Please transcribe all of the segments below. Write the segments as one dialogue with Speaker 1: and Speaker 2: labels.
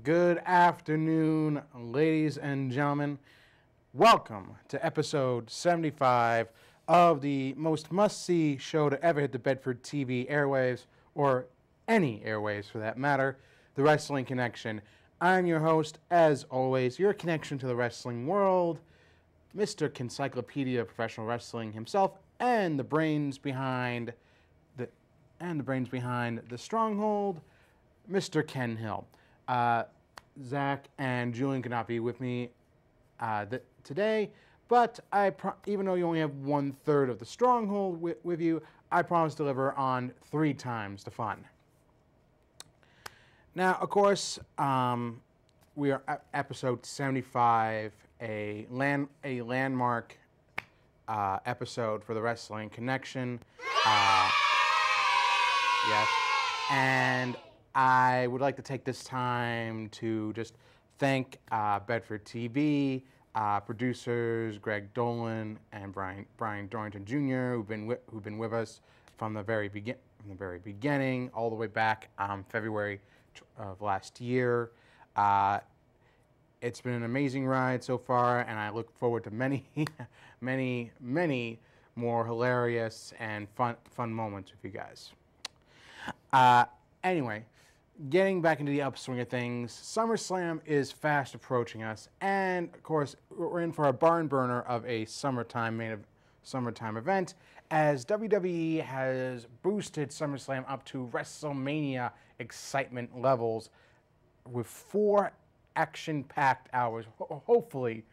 Speaker 1: Good afternoon, ladies and gentlemen. Welcome to episode 75 of the most must-see show to ever hit the Bedford TV airwaves, or any airwaves for that matter, The Wrestling Connection. I'm your host, as always, your connection to the wrestling world, Mr. Encyclopedia of Professional Wrestling himself, and the brains behind the Stronghold, Mr. Ken Hill. Zach and Julian could not be with me today, but even though you only have 1/3 of the Stronghold with you, I promise to deliver on 3 times the fun. Now, of course, we are at episode 75, a landmark episode for the Wrestling Connection. Yes, and I would like to take this time to just thank Bedford TV, producers Greg Dolan and Brian Dorrington Jr., who've been with us from the very beginning, all the way back February of last year. It's been an amazing ride so far, and I look forward to many, many more hilarious and fun moments with you guys. Anyway, getting back into the upswing of things, SummerSlam is fast approaching us, and of course, we're in for a barn burner of a summertime event, as WWE has boosted SummerSlam up to WrestleMania excitement levels with 4 action-packed hours. Hopefully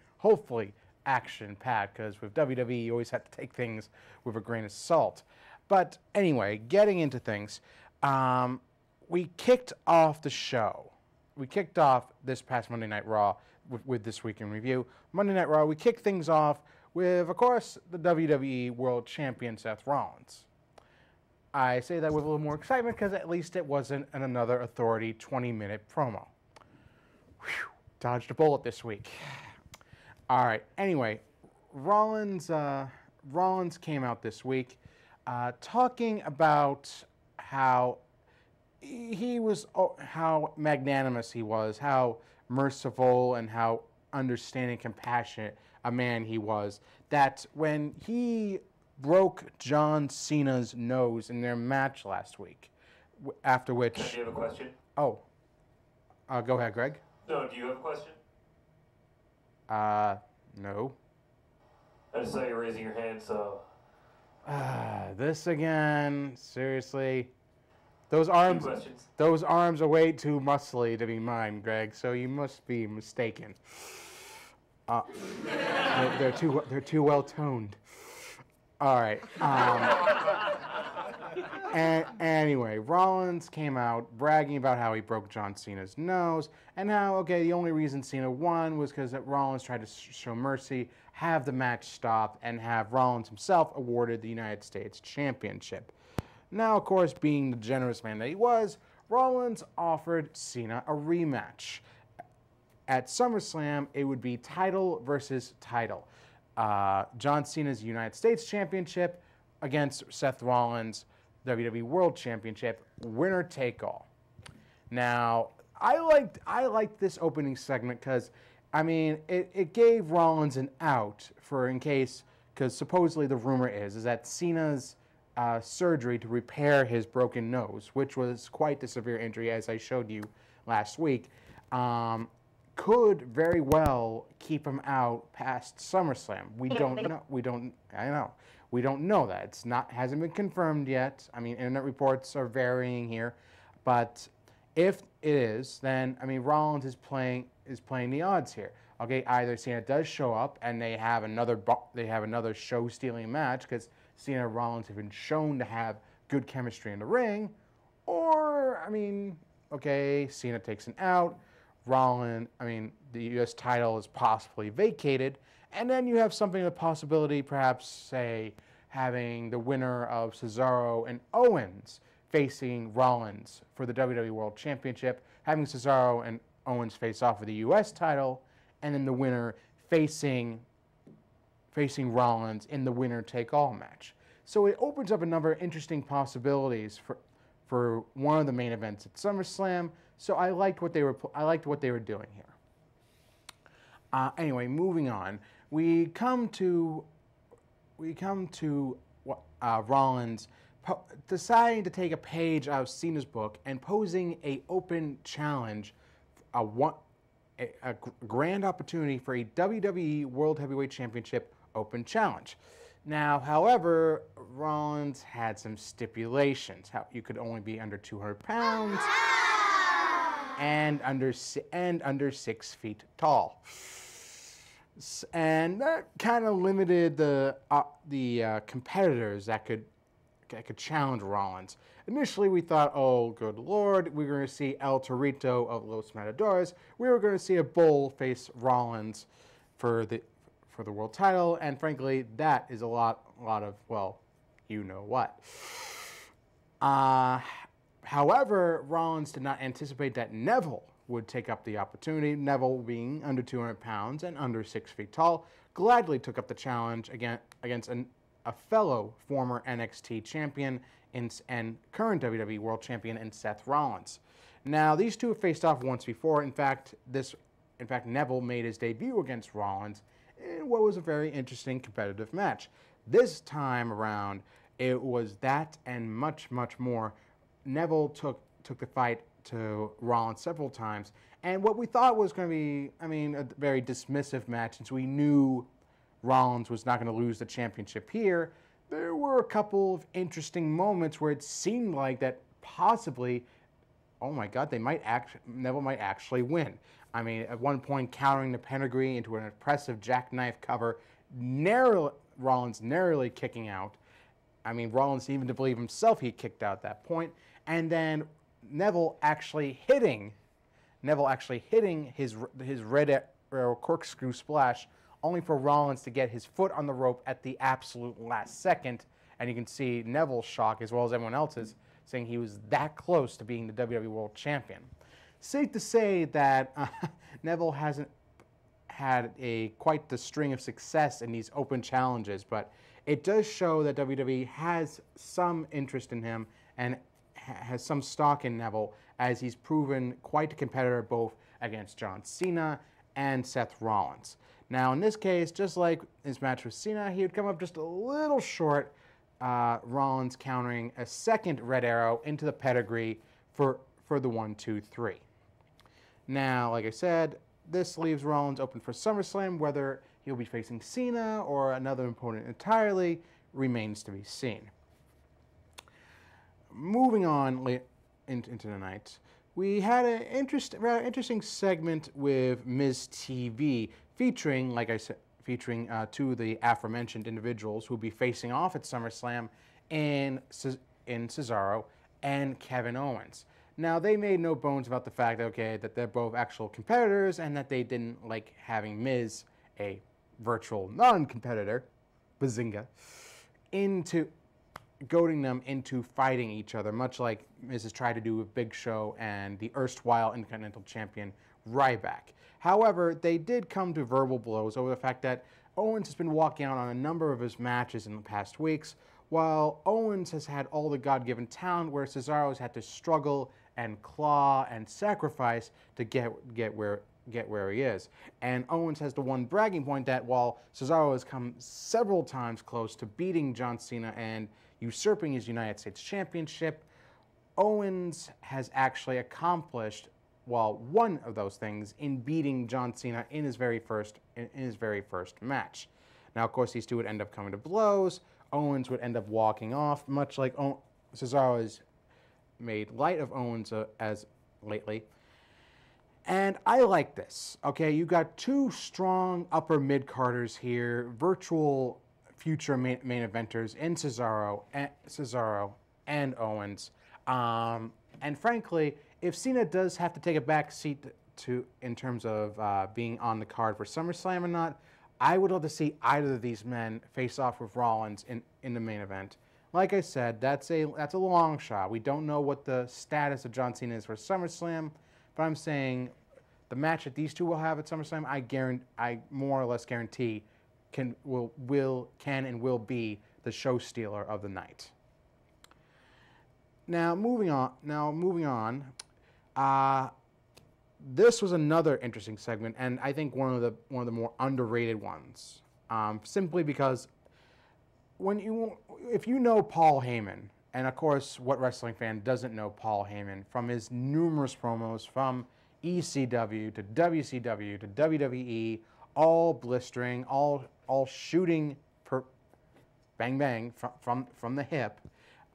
Speaker 1: action-packed, because with WWE, you always have to take things with a grain of salt. But anyway, getting into things, we kicked off the show. We kicked off this past Monday Night Raw with This Week in Review. Monday Night Raw, we kicked things off with, of course, the WWE World Champion Seth Rollins. I say that with a little more excitement because at least it wasn't another Authority 20-minute promo. Whew, dodged a bullet this week. All right, anyway, Rollins came out this week talking about how magnanimous he was, how merciful and how understanding, compassionate a man he was, that when he broke John Cena's nose in their match last week, after which...
Speaker 2: Do you have a question?
Speaker 1: Oh. Go ahead, Greg.
Speaker 2: No, do you have a question?
Speaker 1: No.
Speaker 2: I just saw you raising your hand, so...
Speaker 1: This again, seriously. Those arms are way too muscly to be mine, Greg, so you must be mistaken. They're too well toned. All right. Anyway, Rollins came out bragging about how he broke John Cena's nose, and how, the only reason Cena won was because Rollins tried to show mercy, have the match stopped, and have Rollins himself awarded the United States Championship. Now, of course, being the generous man that he was, Rollins offered Cena a rematch. At SummerSlam, it would be title versus title. John Cena's United States Championship against Seth Rollins' WWE World Championship, winner take all. Now, I liked this opening segment because, it gave Rollins an out because supposedly the rumor is that Cena's surgery to repair his broken nose, which was quite the severe injury, as I showed you last week, could very well keep him out past SummerSlam. We don't know that. Hasn't been confirmed yet. Internet reports are varying here, but if it is, then Rollins is playing the odds here. Either Cena does show up and they have another show-stealing match because Cena and Rollins have been shown to have good chemistry in the ring, or Cena takes an out. The U.S. title is possibly vacated, and then you have the possibility, perhaps, say, having the winner of Cesaro and Owens facing Rollins for the WWE World Championship, having Cesaro and Owens face off for the U.S. title, and then the winner facing Rollins in the winner-take-all match. So it opens up a number of interesting possibilities for one of the main events at SummerSlam, So I liked what they were doing here. Anyway, moving on, we come to Rollins deciding to take a page out of Cena's book and posing a open challenge, a grand opportunity for a WWE World Heavyweight Championship Open Challenge. Now, however, Rollins had some stipulations. How you could only be under 200 pounds and under 6 feet tall. And that kind of limited the competitors that could challenge Rollins. Initially, we thought, oh, good Lord, we were going to see El Torito of Los Matadores. We were going to see a Bull face Rollins for the world title, and frankly, that is a lot of, well, you know what. However, Rollins did not anticipate that Neville would take up the opportunity. Neville, being under 200 pounds and under 6 feet tall, gladly took up the challenge against a fellow former NXT champion and current WWE World Champion in Seth Rollins. Now, these two have faced off once before. In fact, Neville made his debut against Rollins in what was a very interesting competitive match. This time around, it was that and much, much more. Neville took the fight to Rollins several times, and what we thought was going to be, a very dismissive match, since we knew Rollins was not going to lose the championship here, there were a couple of interesting moments where it seemed like that possibly, oh my God, Neville might actually win. At one point, countering the pedigree into an impressive jackknife cover, Rollins narrowly kicking out. Rollins, even to believe himself, he kicked out at that point, and then Neville actually hitting his red arrow corkscrew splash, only for Rollins to get his foot on the rope at the absolute last second. And you can see Neville's shock, as well as everyone else's, saying he was that close to being the WWE World Champion. Safe to say that Neville hasn't had quite the string of success in these open challenges, but it does show that WWE has some interest in him and has some stock in Neville, as he's proven quite a competitor both against John Cena and Seth Rollins. Now, in this case, just like his match with Cena, he would come up just a little short, Rollins countering a second red arrow into the pedigree for the 1, 2, 3. Now, like I said, this leaves Rollins open for SummerSlam. Whether he'll be facing Cena or another opponent entirely remains to be seen. Moving on into the night, we had an rather interesting segment with Miz TV, featuring, like I said, two of the aforementioned individuals who will be facing off at SummerSlam in Cesaro and Kevin Owens. Now, they made no bones about the fact that they're both actual competitors and that they didn't like having Miz, a virtual non-competitor, bazinga, into goading them into fighting each other, much like Miz has tried to do with Big Show and the erstwhile Intercontinental Champion Ryback. However, they did come to verbal blows over the fact that Owens has been walking out on a number of his matches in the past weeks, while Owens has had all the God-given talent, where Cesaro has had to struggle and claw and sacrifice to get where he is. And Owens has the one bragging point that while Cesaro has come several times close to beating John Cena and usurping his United States Championship, Owens has actually accomplished, one of those things in beating John Cena in his very first match. Now, of course, these two would end up coming to blows. Owens would end up walking off, much like Cesaro has made light of Owens as lately. And I like this. Okay, you got two strong upper mid-carders here, virtual future main eventers in Cesaro and Owens. And frankly, if Cena does have to take a back seat in terms of being on the card for SummerSlam or not, I would love to see either of these men face off with Rollins in the main event. Like I said, that's a long shot. We don't know what the status of John Cena is for SummerSlam, but I'm saying the match that these two will have at SummerSlam, I more or less guarantee can and will be the show stealer of the night. Now moving on, This was another interesting segment, and I think one of the more underrated ones. Simply because if you know Paul Heyman, and of course, what wrestling fan doesn't know Paul Heyman from his numerous promos from ECW to WCW to WWE, all blistering, all shooting per bang bang from the hip.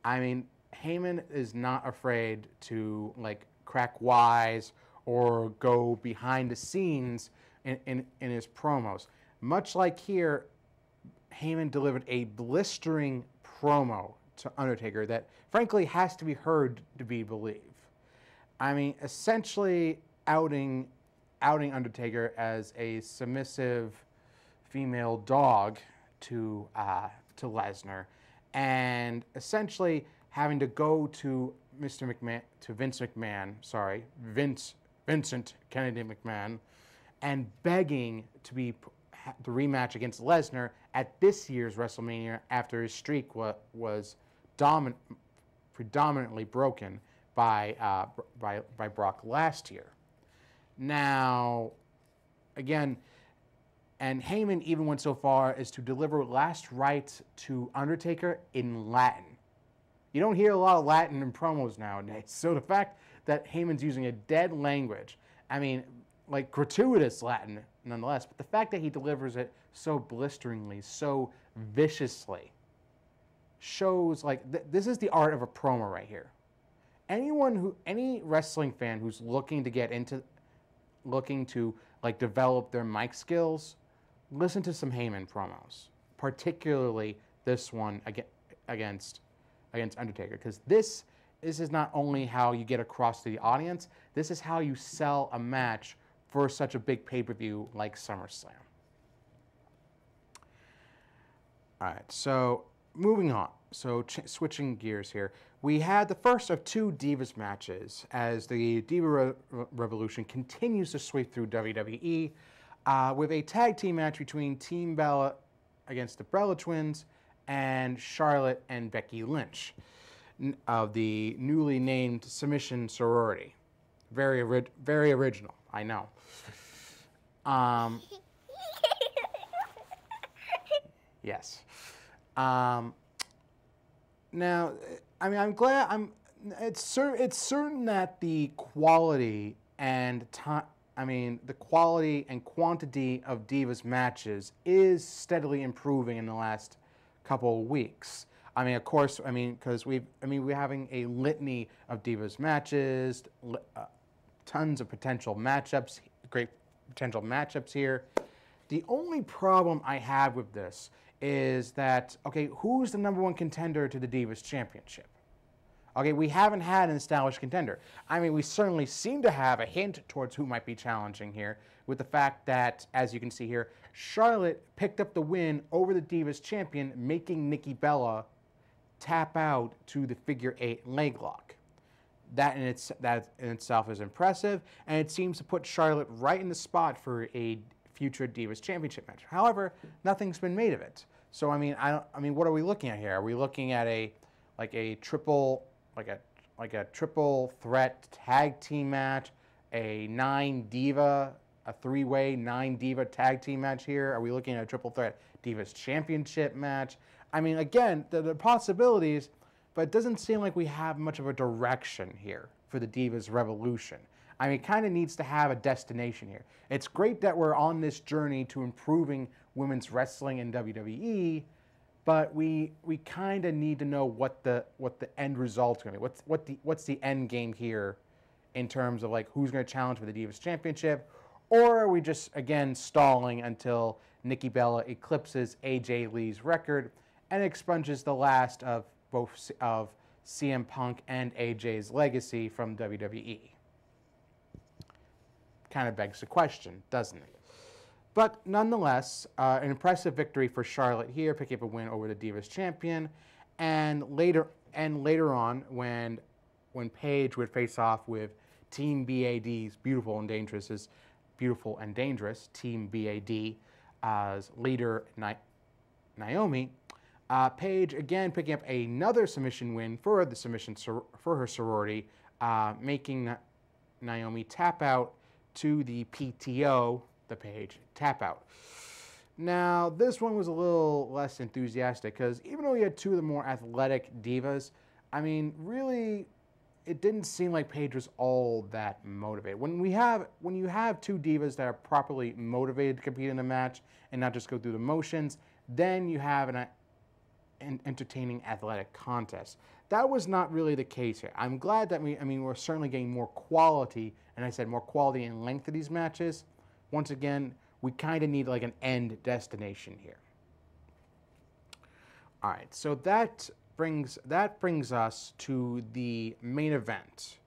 Speaker 1: I mean, Heyman is not afraid to like crack wise or go behind the scenes in his promos. Much like here, Heyman delivered a blistering promo to Undertaker that frankly has to be heard to be believed. I mean, essentially outing Undertaker as a submissive female dog to Lesnar, and essentially having to go to Mr. McMahon, to Vincent Kennedy McMahon, and begging to be the rematch against Lesnar at this year's WrestleMania after his streak was predominantly broken by Brock last year. Now, again, and Heyman even went so far as to deliver last rites to Undertaker in Latin. You don't hear a lot of Latin in promos nowadays. So the fact that Heyman's using a dead language, I mean, like gratuitous Latin nonetheless, but the fact that he delivers it so blisteringly, so viciously, shows like this is the art of a promo right here. Any wrestling fan who's looking to like develop their mic skills, listen to some Heyman promos, particularly this one against Undertaker, because this is not only how you get across to the audience, this is how you sell a match for such a big pay-per-view like SummerSlam. All right, so moving on. So switching gears here, we had the first of two Divas matches as the Diva Revolution continues to sweep through WWE with a tag team match between Team Bella against the Bella Twins and Charlotte and Becky Lynch of the newly named Submission Sorority. Very original, I know. Yes. Now, I mean, I'm glad. It's certain that the quality and the quality and quantity of Divas matches is steadily improving in the last couple of weeks. I mean, of course, because we're having a litany of Divas matches, tons of potential matchups, great potential matchups here. The only problem I have with this is that, okay, who's the number one contender to the Divas Championship? Okay, we haven't had an established contender. I mean, we certainly seem to have a hint towards who might be challenging here with the fact that, as you can see here, Charlotte picked up the win over the Divas Champion, making Nikki Bella tap out to the figure 8 leg lock. That in itself is impressive, and it seems to put Charlotte right in the spot for a future Divas Championship match. However, nothing's been made of it. So I mean, what are we looking at here? Are we looking at a triple threat tag team match, a 3-way 9 diva tag team match here? Are we looking at a triple threat Divas Championship match? I mean, again, the possibilities, but it doesn't seem like we have much of a direction here for the Divas Revolution. I mean, it kind of needs to have a destination here. It's great that we're on this journey to improving women's wrestling in WWE, but we kind of need to know what the end result's going to be. What's the end game here in terms of like who's going to challenge for the Divas Championship, or are we just again stalling until Nikki Bella eclipses AJ Lee's record and expunges the last of both of CM Punk and AJ's legacy from WWE? Kind of begs the question, doesn't it? But nonetheless, an impressive victory for Charlotte here, picking up a win over the Divas Champion. And later on, when Paige would face off with Team BAD's Beautiful and Dangerous Team BAD as leader Naomi, Paige again picking up another submission win for her sorority, making Naomi tap out to the PTO, the page tap out. Now, this one was a little less enthusiastic because even though we had two of the more athletic divas, I mean, really, it didn't seem like Paige was all that motivated. When you have two divas that are properly motivated to compete in a match and not just go through the motions, then you have an entertaining athletic contest. That was not really the case here. I'm glad that we're certainly getting more quality, and I said more quality and length of these matches. Once again, we kind of need like an end destination here. All right, so that brings us to the main event,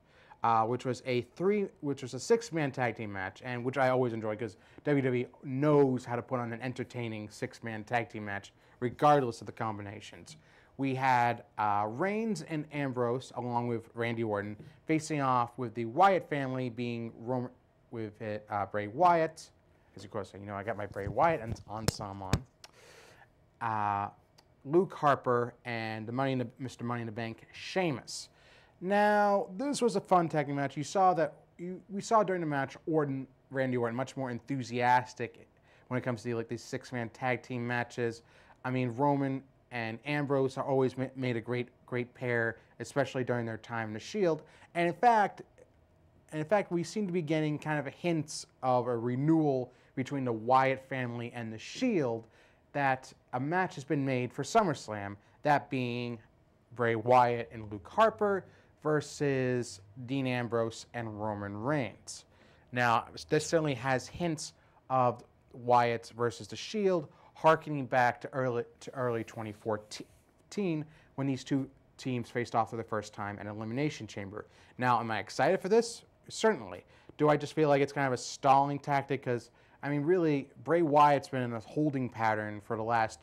Speaker 1: which was a 6-man tag team match, and which I always enjoy because WWE knows how to put on an entertaining 6-man tag team match, regardless of the combinations. We had Reigns and Ambrose, along with Randy Orton, facing off with the Wyatt family, being Bray Wyatt. As of course, you know, I got my Bray Wyatt ensemble on. Luke Harper and Mr. Money in the Bank, Sheamus. Now, this was a fun tag team match. We saw during the match Randy Orton much more enthusiastic when it comes to like these 6-man tag team matches. I mean, Roman and Ambrose are always made a great pair, especially during their time in the Shield. And in fact, we seem to be getting kind of hints of a renewal between the Wyatt family and the Shield, that a match has been made for SummerSlam, that being Bray Wyatt and Luke Harper versus Dean Ambrose and Roman Reigns. Now, this certainly has hints of Wyatt versus the Shield, harkening back to early 2014 when these two teams faced off for the first time in Elimination Chamber. Now, am I excited for this? Certainly. Do I just feel like it's kind of a stalling tactic? Because, I mean, really, Bray Wyatt's been in a holding pattern for the last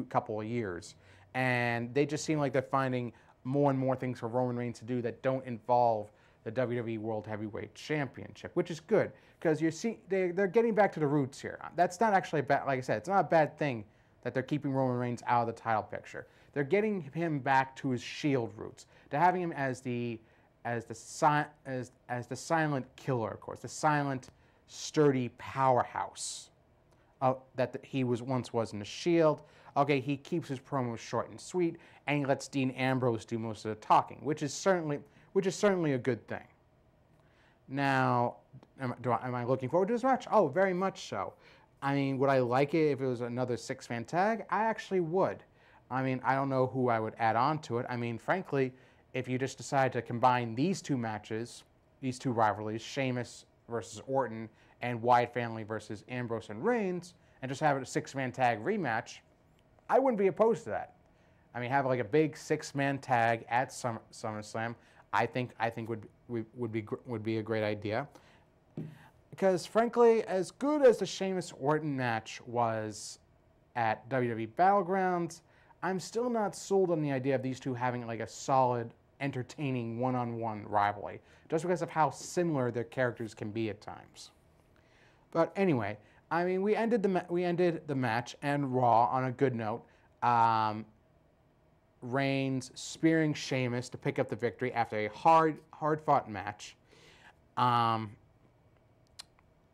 Speaker 1: couple of years. And they just seem like they're finding more and more things for Roman Reigns to do that don't involve the WWE World Heavyweight Championship, which is good because they're getting back to the roots here. That's not actually a bad, like I said, it's not a bad thing that they're keeping Roman Reigns out of the title picture. They're getting him back to his Shield roots. They're having him as the silent killer, of course, the silent, sturdy powerhouse that he once was in the Shield. Okay, he keeps his promos short and sweet, and he lets Dean Ambrose do most of the talking, which is certainly a good thing. Now, am I looking forward to this match? Oh, very much so. I mean, would I like it if it was another 6-man tag? I actually would. I mean, I don't know who I would add on to it. I mean, frankly, if you just decide to combine these two matches, these two rivalries, Sheamus versus Orton and Wyatt family versus Ambrose and Reigns, and just have it a 6-man tag rematch, I wouldn't be opposed to that. I mean, have like a big 6-man tag at SummerSlam. I think would be a great idea. Because frankly, as good as the Sheamus Orton match was at WWE Battlegrounds, I'm still not sold on the idea of these two having like a solid, entertaining one-on-one rivalry, just because of how similar their characters can be at times. But anyway, I mean, we ended the match and Raw on a good note. Reigns spearing Sheamus to pick up the victory after a hard-fought match. And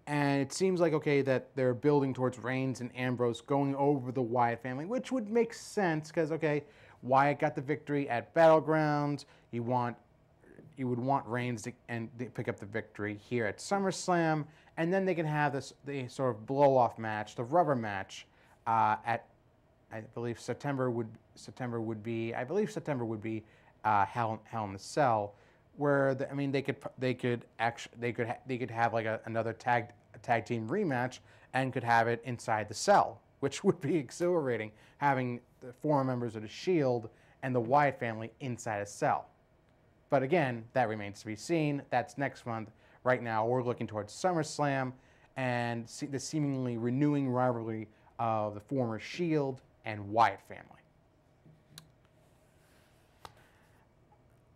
Speaker 1: it seems like, okay, that they're building towards Reigns and Ambrose going over the Wyatt family, which would make sense because, okay, Wyatt got the victory at Battlegrounds. You would want Reigns to pick up the victory here at SummerSlam, and then they can have the sort of blow-off match, the rubber match, at I believe September would be Hell in the Cell, where they could have like another tag team rematch and could have it inside the Cell, which would be exhilarating, having the former members of the Shield and the Wyatt family inside a Cell. But again, that remains to be seen. That's next month. Right now, we're looking towards SummerSlam and the seemingly renewing rivalry of the former Shield and Wyatt family.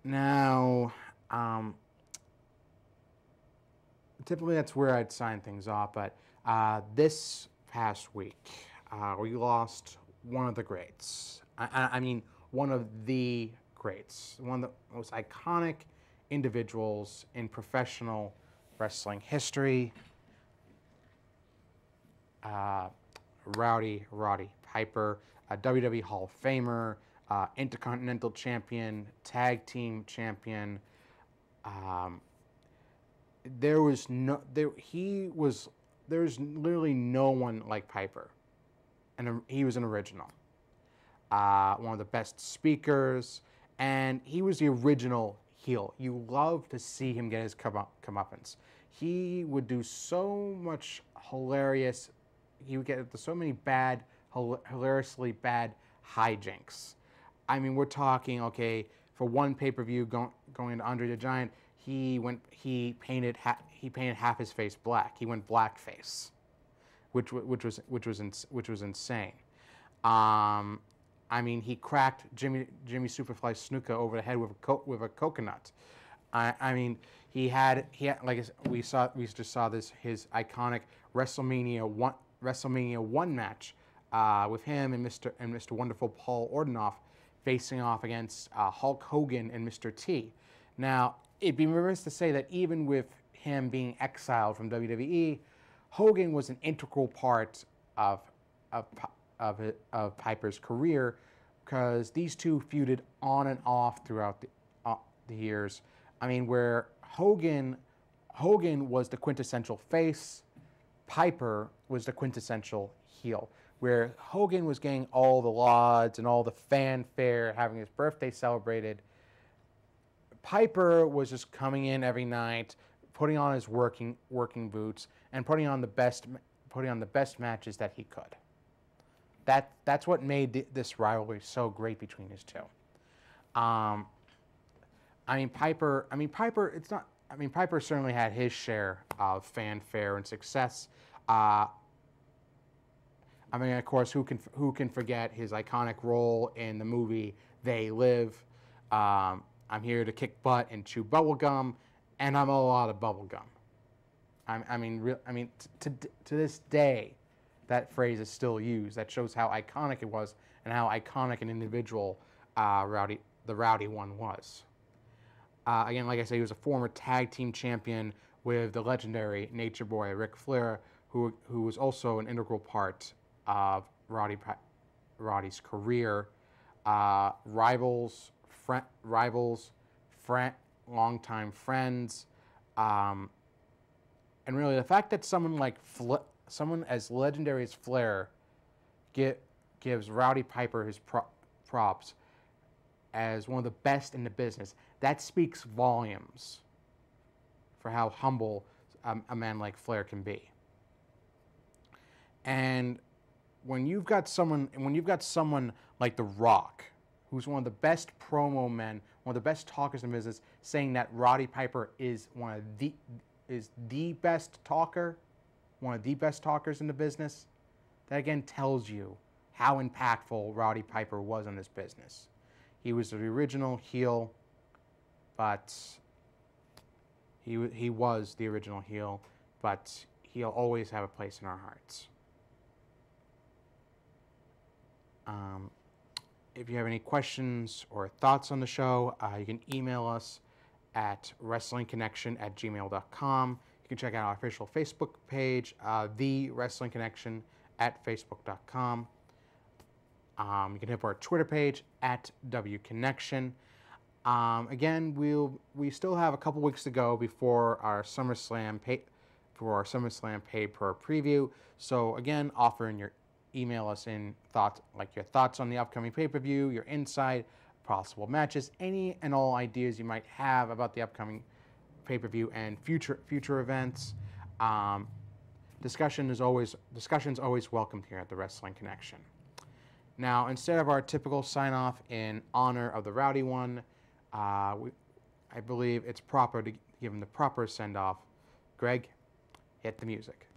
Speaker 1: Now, typically that's where I'd sign things off, but this past week, we lost one of the greats. I mean, one of the greats, one of the most iconic individuals in professional wrestling history. Roddy Piper, a WWE Hall of Famer, Intercontinental Champion, Tag Team Champion. There's literally no one like Piper, and he was an original. One of the best speakers, and he was the original heel. You love to see him get his comeuppance. He would do so much hilarious. He would get into so many bad, hilariously bad hijinks. I mean, we're talking, okay, for one pay-per-view going into Andre the Giant, he painted half his face black. He went blackface, which was insane. I mean, he cracked Jimmy Superfly Snuka over the head with a coconut. I mean, he had like we just saw this, his iconic WrestleMania 1 match with him and Mr. Wonderful Paul Orndorff facing off against Hulk Hogan and Mr. T. Now, it'd be remiss to say that even with him being exiled from WWE, Hogan was an integral part of Piper's career, because these two feuded on and off throughout the years. I mean, where Hogan was the quintessential face, Piper was the quintessential heel. Where Hogan was getting all the lauds and all the fanfare, having his birthday celebrated, Piper was just coming in every night, putting on his working boots, and putting on the best matches that he could. That's what made this rivalry so great between his two. Piper certainly had his share of fanfare and success. Of course, who can forget his iconic role in the movie They Live? I'm here to kick butt and chew bubblegum, and I'm all out of bubblegum. To this day, that phrase is still used. That shows how iconic it was and how iconic an individual the Rowdy One was. Again, like I said, he was a former tag team champion with the legendary Nature Boy Ric Flair, who was also an integral part of Roddy's career. Rivals, longtime friends, and really the fact that someone as legendary as Flair gives Roddy Piper his props as one of the best in the business, that speaks volumes for how humble a man like Flair can be. And when you've got someone like The Rock, who's one of the best promo men, one of the best talkers in business, saying that Roddy Piper is the best talker, one of the best talkers in the business, that again tells you how impactful Roddy Piper was on this business. He was the original heel, but he was the original heel, but he'll always have a place in our hearts. If you have any questions or thoughts on the show, you can email us at wrestlingconnection@gmail.com. You can check out our official Facebook page, The Wrestling Connection, at facebook.com. You can hit up our Twitter page, at WConnection. Again, we still have a couple weeks to go before our SummerSlam pay per preview. So again, email us in your thoughts on the upcoming pay-per-view, your insight, possible matches, any and all ideas you might have about the upcoming pay-per-view and future events. Discussion's always welcomed here at the Wrestling Connection. Now, instead of our typical sign-off in honor of the Rowdy One, I believe it's proper to give him the proper send-off. Greg, hit the music.